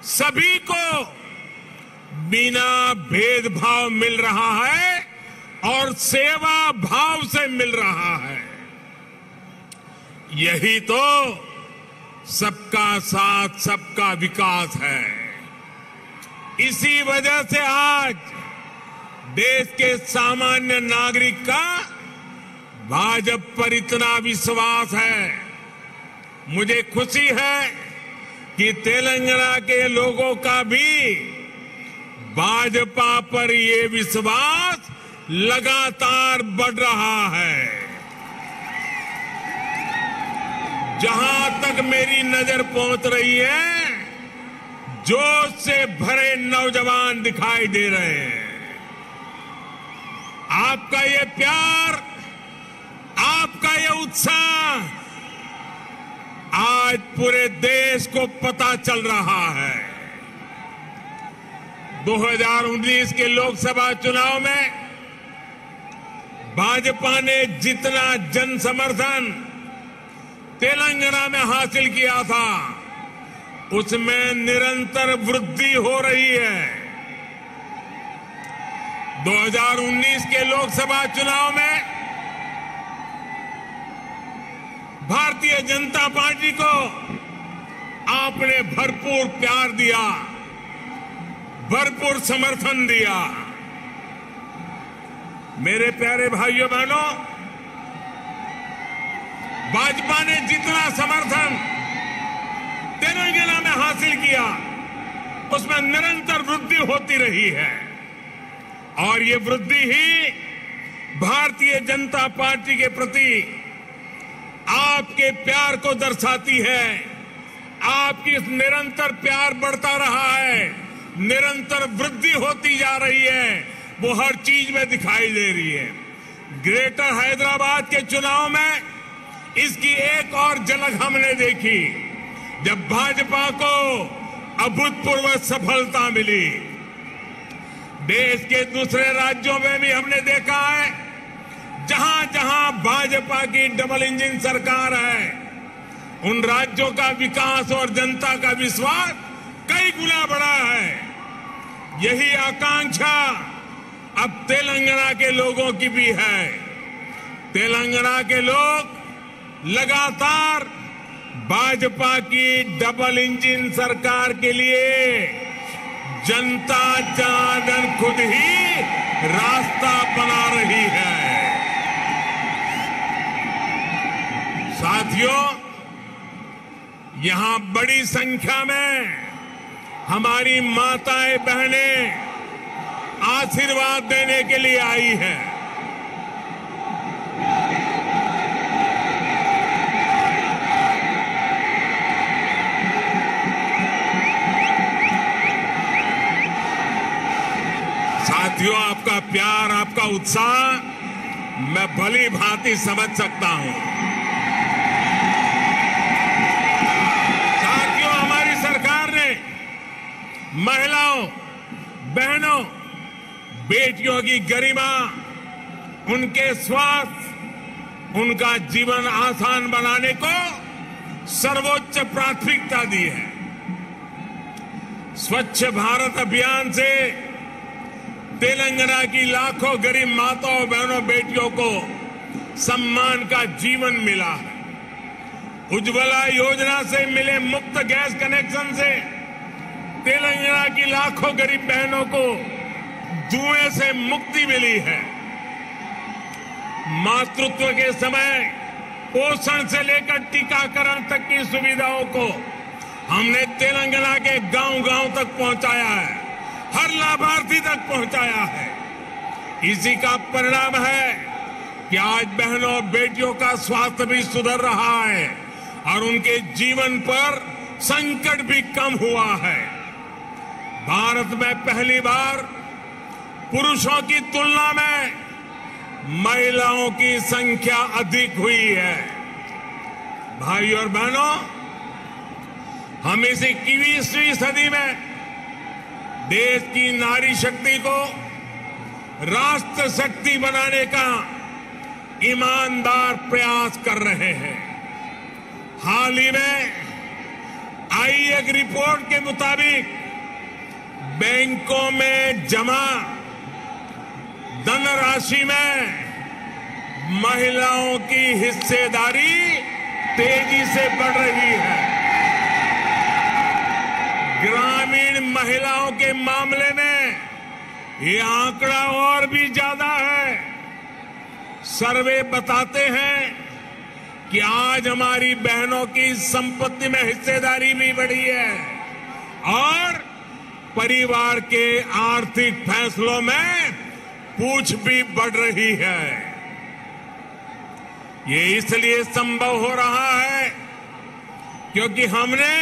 सभी को बिना भेदभाव मिल रहा है और सेवा भाव से मिल रहा है। यही तो सबका साथ सबका विकास है। इसी वजह से आज देश के सामान्य नागरिक का भाजपा पर इतना विश्वास है। मुझे खुशी है कि तेलंगाना के लोगों का भी भाजपा पर ये विश्वास लगातार बढ़ रहा है। जहां तक मेरी नजर पहुंच रही है, जोश से भरे नौजवान दिखाई दे रहे हैं। आपका ये प्यार, आपका ये उत्साह आज पूरे देश को पता चल रहा है। 2019 के लोकसभा चुनाव में भाजपा ने जितना जन समर्थन तेलंगाना में हासिल किया था, उसमें निरंतर वृद्धि हो रही है। 2019 के लोकसभा चुनाव में भारतीय जनता पार्टी को आपने भरपूर प्यार दिया, भरपूर समर्थन दिया। मेरे प्यारे भाइयों बहनों, भाजपा ने जितना समर्थन तेलंगाना में हासिल किया, उसमें निरंतर वृद्धि होती रही है और ये वृद्धि ही भारतीय जनता पार्टी के प्रति आपके प्यार को दर्शाती है। आपकी निरंतर प्यार बढ़ता रहा है, निरंतर वृद्धि होती जा रही है, वो हर चीज में दिखाई दे रही है। ग्रेटर हैदराबाद के चुनाव में इसकी एक और झलक हमने देखी, जब भाजपा को अभूतपूर्व सफलता मिली। देश के दूसरे राज्यों में भी हमने देखा है, जहां जहां भाजपा की डबल इंजन सरकार है, उन राज्यों का विकास और जनता का विश्वास कई गुना बढ़ा है। यही आकांक्षा अब तेलंगाना के लोगों की भी है। तेलंगाना के लोग लगातार भाजपा की डबल इंजन सरकार के लिए जनता जनार्दन खुद ही रास्ता बना रही है। साथियों, यहां बड़ी संख्या में हमारी माताएं बहनें आशीर्वाद देने के लिए आई हैं। साथियों, आपका प्यार, आपका उत्साह मैं भली भांति समझ सकता हूं। साथियों, हमारी सरकार ने महिलाओं, बहनों, बेटियों की गरिमा, उनके स्वास्थ्य, उनका जीवन आसान बनाने को सर्वोच्च प्राथमिकता दी है। स्वच्छ भारत अभियान से तेलंगाना की लाखों गरीब माताओं, बहनों, बेटियों को सम्मान का जीवन मिला है। उज्ज्वला योजना से मिले मुफ्त गैस कनेक्शन से तेलंगाना की लाखों गरीब बहनों को धुएं से मुक्ति मिली है। मातृत्व के समय पोषण से लेकर टीकाकरण तक की सुविधाओं को हमने तेलंगाना के गांव-गांव तक पहुंचाया है, हर लाभार्थी तक पहुंचाया है। इसी का परिणाम है कि आज बहनों बेटियों का स्वास्थ्य भी सुधर रहा है और उनके जीवन पर संकट भी कम हुआ है। भारत में पहली बार पुरुषों की तुलना में महिलाओं की संख्या अधिक हुई है। भाइयों और बहनों, हम इस 21वीं सदी में देश की नारी शक्ति को राष्ट्र शक्ति बनाने का ईमानदार प्रयास कर रहे हैं। हाल ही में आई एक रिपोर्ट के मुताबिक बैंकों में जमा धनराशि में महिलाओं की हिस्सेदारी तेजी से बढ़ रही है। ग्रामीण महिलाओं के मामले में ये आंकड़ा और भी ज्यादा है। सर्वे बताते हैं कि आज हमारी बहनों की संपत्ति में हिस्सेदारी भी बढ़ी है और परिवार के आर्थिक फैसलों में पूछ भी बढ़ रही है। ये इसलिए संभव हो रहा है क्योंकि हमने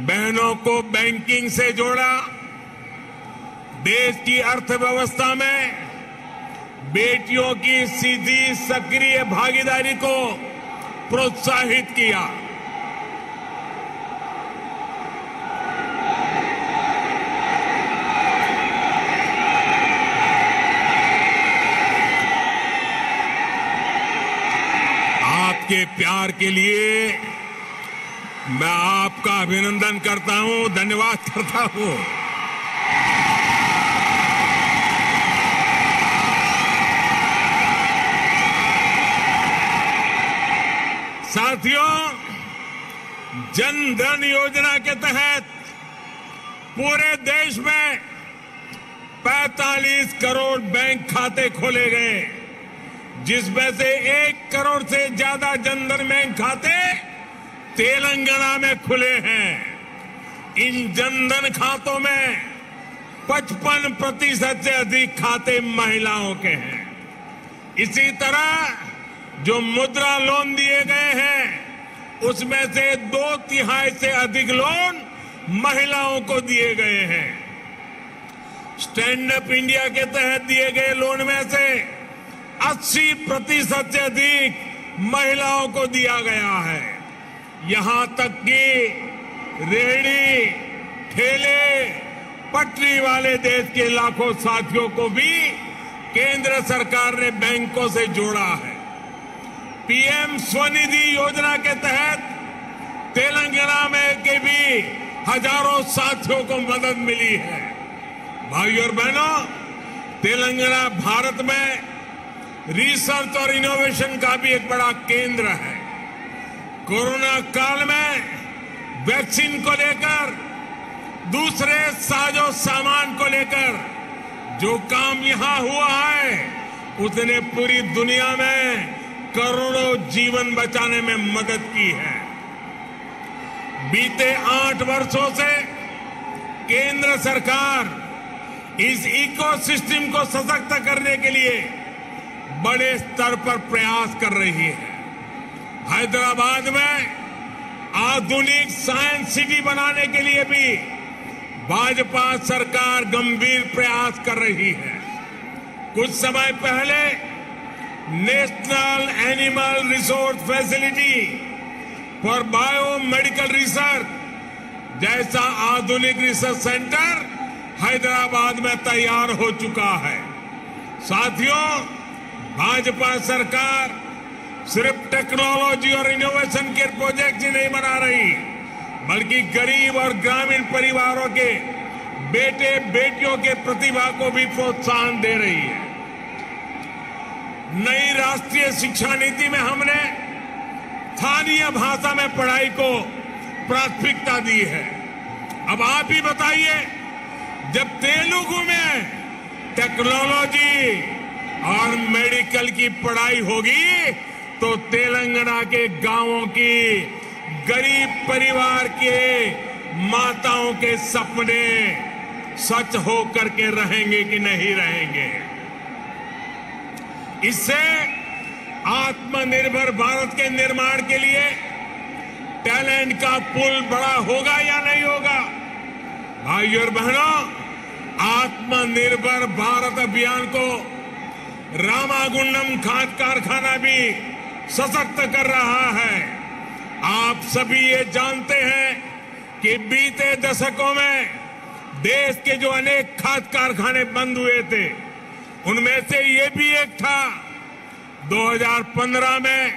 बहनों को बैंकिंग से जोड़ा, देश की अर्थव्यवस्था में बेटियों की सीधी सक्रिय भागीदारी को प्रोत्साहित किया। आपके प्यार के लिए मैं आपका अभिनंदन करता हूं, धन्यवाद करता हूं। साथियों, जन धन योजना के तहत पूरे देश में 45 करोड़ बैंक खाते खोले गए, जिसमें से 1 करोड़ से ज्यादा जन धन बैंक खाते तेलंगाना में खुले हैं। इन जन धन खातों में 55% से अधिक खाते महिलाओं के हैं। इसी तरह जो मुद्रा लोन दिए गए हैं उसमें से 2/3 से अधिक लोन महिलाओं को दिए गए हैं। स्टैंड अप इंडिया के तहत दिए गए लोन में से 80% से अधिक महिलाओं को दिया गया है। यहां तक कि रेहड़ी, ठेले, पटरी वाले देश के लाखों साथियों को भी केंद्र सरकार ने बैंकों से जोड़ा है। पीएम स्वनिधि योजना के तहत तेलंगाना में के भी हजारों साथियों को मदद मिली है। भाइयों और बहनों, तेलंगाना भारत में रिसर्च और इनोवेशन का भी एक बड़ा केंद्र है। कोरोना काल में वैक्सीन को लेकर, दूसरे साजो सामान को लेकर जो काम यहां हुआ है उसने पूरी दुनिया में करोड़ों जीवन बचाने में मदद की है। बीते 8 वर्षों से केंद्र सरकार इस इकोसिस्टम को सशक्त करने के लिए बड़े स्तर पर प्रयास कर रही है। हैदराबाद में आधुनिक साइंस सिटी बनाने के लिए भी भाजपा सरकार गंभीर प्रयास कर रही है। कुछ समय पहले national animal resource facility for biomedical research जैसा आधुनिक रिसर्च सेंटर हैदराबाद में तैयार हो चुका है। साथियों, भाजपा सरकार सिर्फ टेक्नोलॉजी और इनोवेशन के प्रोजेक्ट ही नहीं बना रही, बल्कि गरीब और ग्रामीण परिवारों के बेटे बेटियों के प्रतिभा को भी प्रोत्साहन दे रही है। नई राष्ट्रीय शिक्षा नीति में हमने स्थानीय भाषा में पढ़ाई को प्राथमिकता दी है। अब आप ही बताइए, जब तेलुगु में टेक्नोलॉजी, और मेडिकल की पढ़ाई होगी तो तेलंगाना के गांवों की गरीब परिवार के माताओं के सपने सच हो करके रहेंगे कि नहीं रहेंगे। इससे आत्मनिर्भर भारत के निर्माण के लिए टैलेंट का पुल बड़ा होगा या नहीं होगा? भाइयों और बहनों, आत्मनिर्भर भारत अभियान को रामागुंडम खाद कारखाना भी सशक्त कर रहा है। आप सभी ये जानते हैं कि बीते दशकों में देश के जो अनेक खाद कारखाने बंद हुए थे, उनमें से ये भी एक था। 2015 में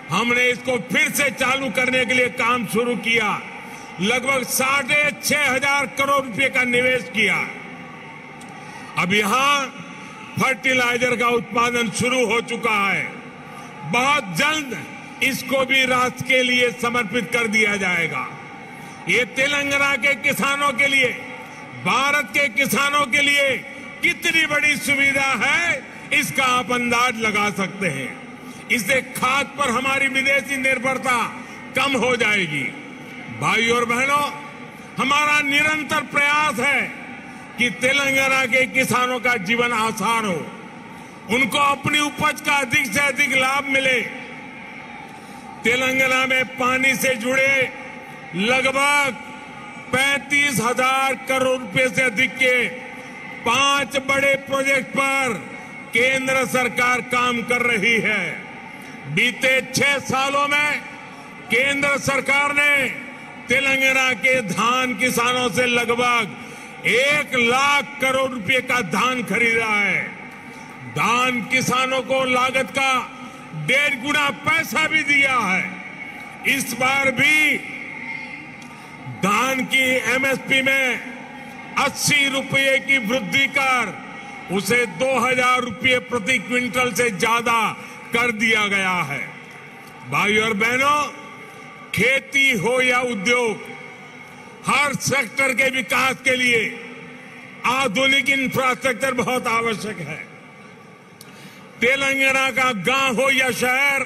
हमने इसको फिर से चालू करने के लिए काम शुरू किया। लगभग 6,500 करोड़ रुपए का निवेश किया। अब यहां फर्टिलाइजर का उत्पादन शुरू हो चुका है। बहुत जल्द इसको भी राष्ट्र के लिए समर्पित कर दिया जाएगा। ये तेलंगाना के किसानों के लिए, भारत के किसानों के लिए कितनी बड़ी सुविधा है, इसका आप अंदाज लगा सकते हैं। इससे खाद पर हमारी विदेशी निर्भरता कम हो जाएगी। भाइयों और बहनों, हमारा निरंतर प्रयास है कि तेलंगाना के किसानों का जीवन आसान हो, उनको अपनी उपज का अधिक से अधिक लाभ मिले। तेलंगाना में पानी से जुड़े लगभग 35,000 करोड़ रुपए से अधिक के 5 बड़े प्रोजेक्ट पर केंद्र सरकार काम कर रही है। बीते 6 सालों में केंद्र सरकार ने तेलंगाना के धान किसानों से लगभग 1 लाख करोड़ रुपए का धान खरीदा है। धान किसानों को लागत का 1.5 गुना पैसा भी दिया है। इस बार भी धान की एमएसपी में 80 रुपये की वृद्धि कर उसे 2,000 रुपये प्रति क्विंटल से ज्यादा कर दिया गया है। भाइयों और बहनों, खेती हो या उद्योग, हर सेक्टर के विकास के लिए आधुनिक इंफ्रास्ट्रक्चर बहुत आवश्यक है। तेलंगाना का गांव हो या शहर,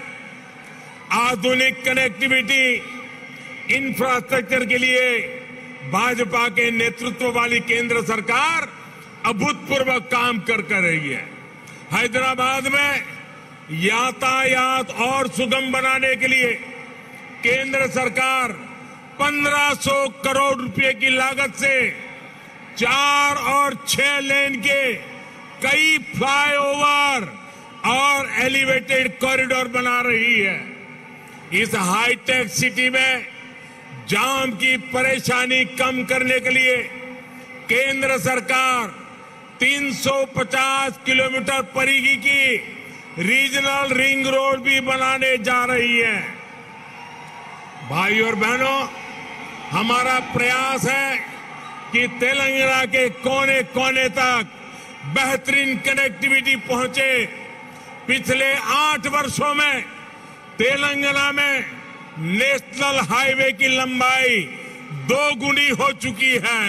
आधुनिक कनेक्टिविटी इंफ्रास्ट्रक्चर के लिए भाजपा के नेतृत्व वाली केंद्र सरकार अभूतपूर्व काम कर रही है। हैदराबाद में यातायात और सुगम बनाने के लिए केंद्र सरकार 1,500 करोड़ रुपए की लागत से 4 और 6 लेन के कई फ्लाईओवर और एलिवेटेड कॉरिडोर बना रही है। इस हाईटेक सिटी में जाम की परेशानी कम करने के लिए केंद्र सरकार 350 किलोमीटर परिधि की रीजनल रिंग रोड भी बनाने जा रही है। भाइयों और बहनों, हमारा प्रयास है कि तेलंगाना के कोने कोने तक बेहतरीन कनेक्टिविटी पहुंचे। पिछले 8 वर्षों में तेलंगाना में नेशनल हाईवे की लंबाई 2 गुनी हो चुकी है।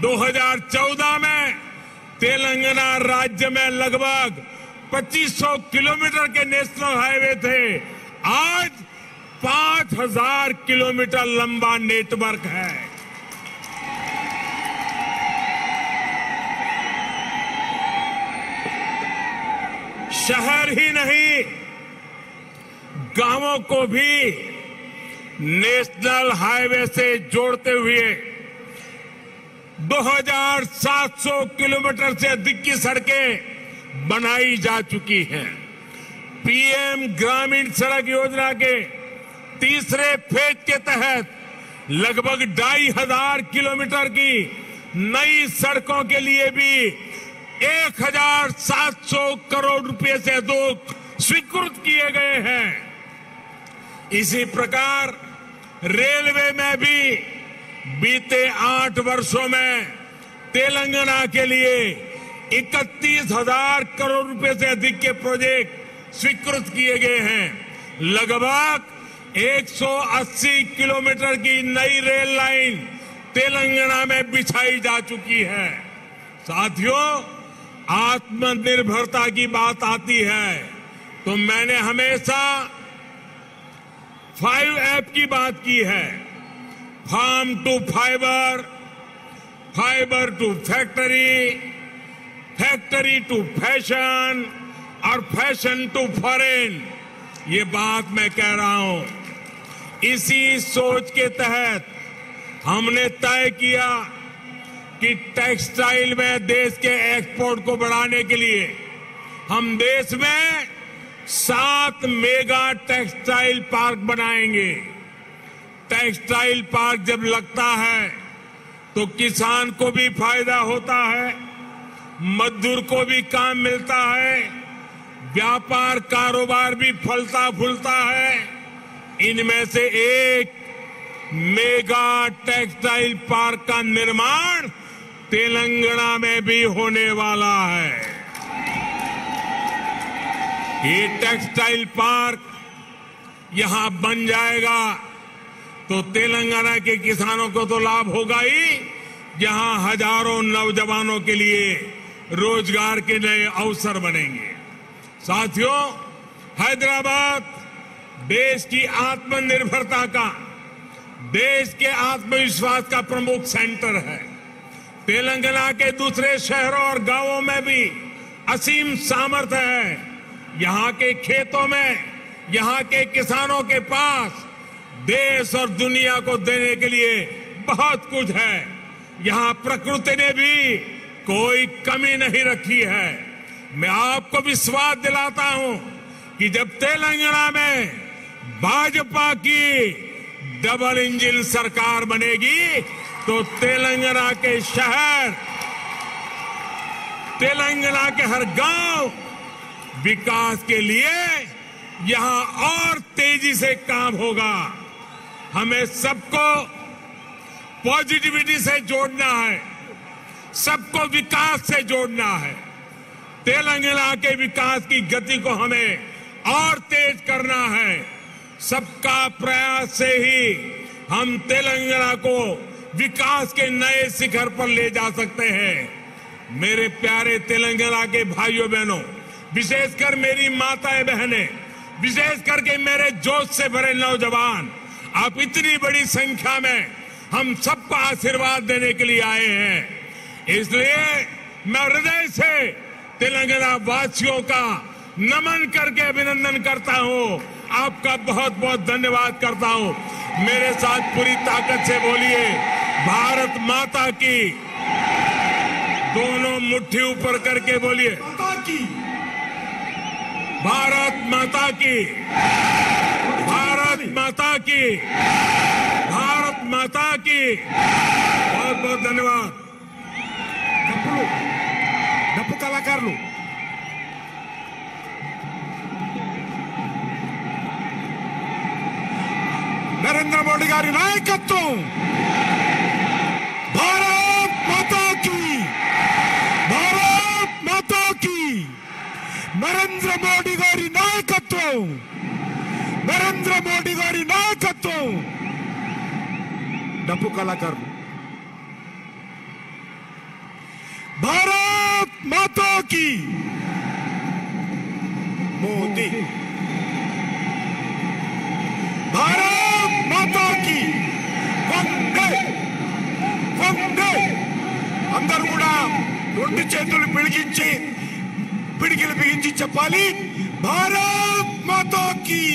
2014 में तेलंगाना राज्य में लगभग 2500 किलोमीटर के नेशनल हाईवे थे। आज 5,000 किलोमीटर लंबा नेटवर्क है। शहर ही नहीं, गांवों को भी नेशनल हाईवे से जोड़ते हुए 2,700 किलोमीटर से अधिक की सड़कें बनाई जा चुकी हैं। पीएम ग्रामीण सड़क योजना के तीसरे फेज के तहत लगभग 2,500 किलोमीटर की नई सड़कों के लिए भी 1,700 करोड़ रुपए से अधिक स्वीकृत किए गए हैं। इसी प्रकार रेलवे में भी बीते 8 वर्षों में तेलंगाना के लिए 31,000 करोड़ रुपए से अधिक के प्रोजेक्ट स्वीकृत किए गए हैं। लगभग 180 किलोमीटर की नई रेल लाइन तेलंगाना में बिछाई जा चुकी है। साथियों, आत्मनिर्भरता की बात आती है तो मैंने हमेशा 5F की बात की है। Farm to fibre, fibre to factory, factory to fashion और फैशन टू फॉरेन। ये बात मैं कह रहा हूं। इसी सोच के तहत हमने तय किया कि टेक्सटाइल में देश के एक्सपोर्ट को बढ़ाने के लिए हम देश में 7 मेगा टेक्सटाइल पार्क बनाएंगे। टेक्सटाइल पार्क जब लगता है तो किसान को भी फायदा होता है, मजदूर को भी काम मिलता है, व्यापार कारोबार भी फलता फूलता है। इनमें से एक मेगा टेक्सटाइल पार्क का निर्माण तेलंगाना में भी होने वाला है। ये टेक्सटाइल पार्क यहां बन जाएगा तो तेलंगाना के किसानों को तो लाभ होगा ही, जहां हजारों नौजवानों के लिए रोजगार के नए अवसर बनेंगे। साथियों, हैदराबाद देश की आत्मनिर्भरता का, देश के आत्मविश्वास का प्रमुख सेंटर है। तेलंगाना के दूसरे शहरों और गांवों में भी असीम सामर्थ्य है। यहां के खेतों में, यहां के किसानों के पास देश और दुनिया को देने के लिए बहुत कुछ है। यहां प्रकृति ने भी कोई कमी नहीं रखी है। मैं आपको विश्वास दिलाता हूं कि जब तेलंगाना में भाजपा की डबल इंजन सरकार बनेगी तो तेलंगाना के शहर, तेलंगाना के हर गांव विकास के लिए यहां और तेजी से काम होगा। हमें सबको पॉजिटिविटी से जोड़ना है, सबको विकास से जोड़ना है। तेलंगाना के विकास की गति को हमें और तेज करना है। सबका प्रयास से ही हम तेलंगाना को विकास के नए शिखर पर ले जा सकते हैं। मेरे प्यारे तेलंगाना के भाइयों बहनों, विशेषकर मेरी माताएं बहनें, विशेष करके मेरे जोश से भरे नौजवान, आप इतनी बड़ी संख्या में हम सबको आशीर्वाद देने के लिए आए हैं। इसलिए मैं हृदय से तेलंगाना वासियों का नमन करके अभिनंदन करता हूं। आपका बहुत बहुत धन्यवाद करता हूं। मेरे साथ पूरी ताकत से बोलिए, भारत माता की। दोनों मुट्ठी ऊपर करके बोलिए, भारत माता की, भारत माता की, भारत माता की। बहुत बहुत धन्यवाद। డప్పు కళాకారులు నరేంద్ర మోడీ గారి నాయకత్వం, భారత్ మాతా కీ, భారత్ మాతా కీ। నరేంద్ర మోడీ గారి నాయకత్వం, నరేంద్ర మోడీ గారి నాయకత్వం। డప్పు కళాకారులు भारत माता की। मोदी, भारत माता की। వందే వందే। అందరూ కూడా రెండు చేతులు పిడికిలు బిగించి చెప్పాలి, భారత్ మాతా की।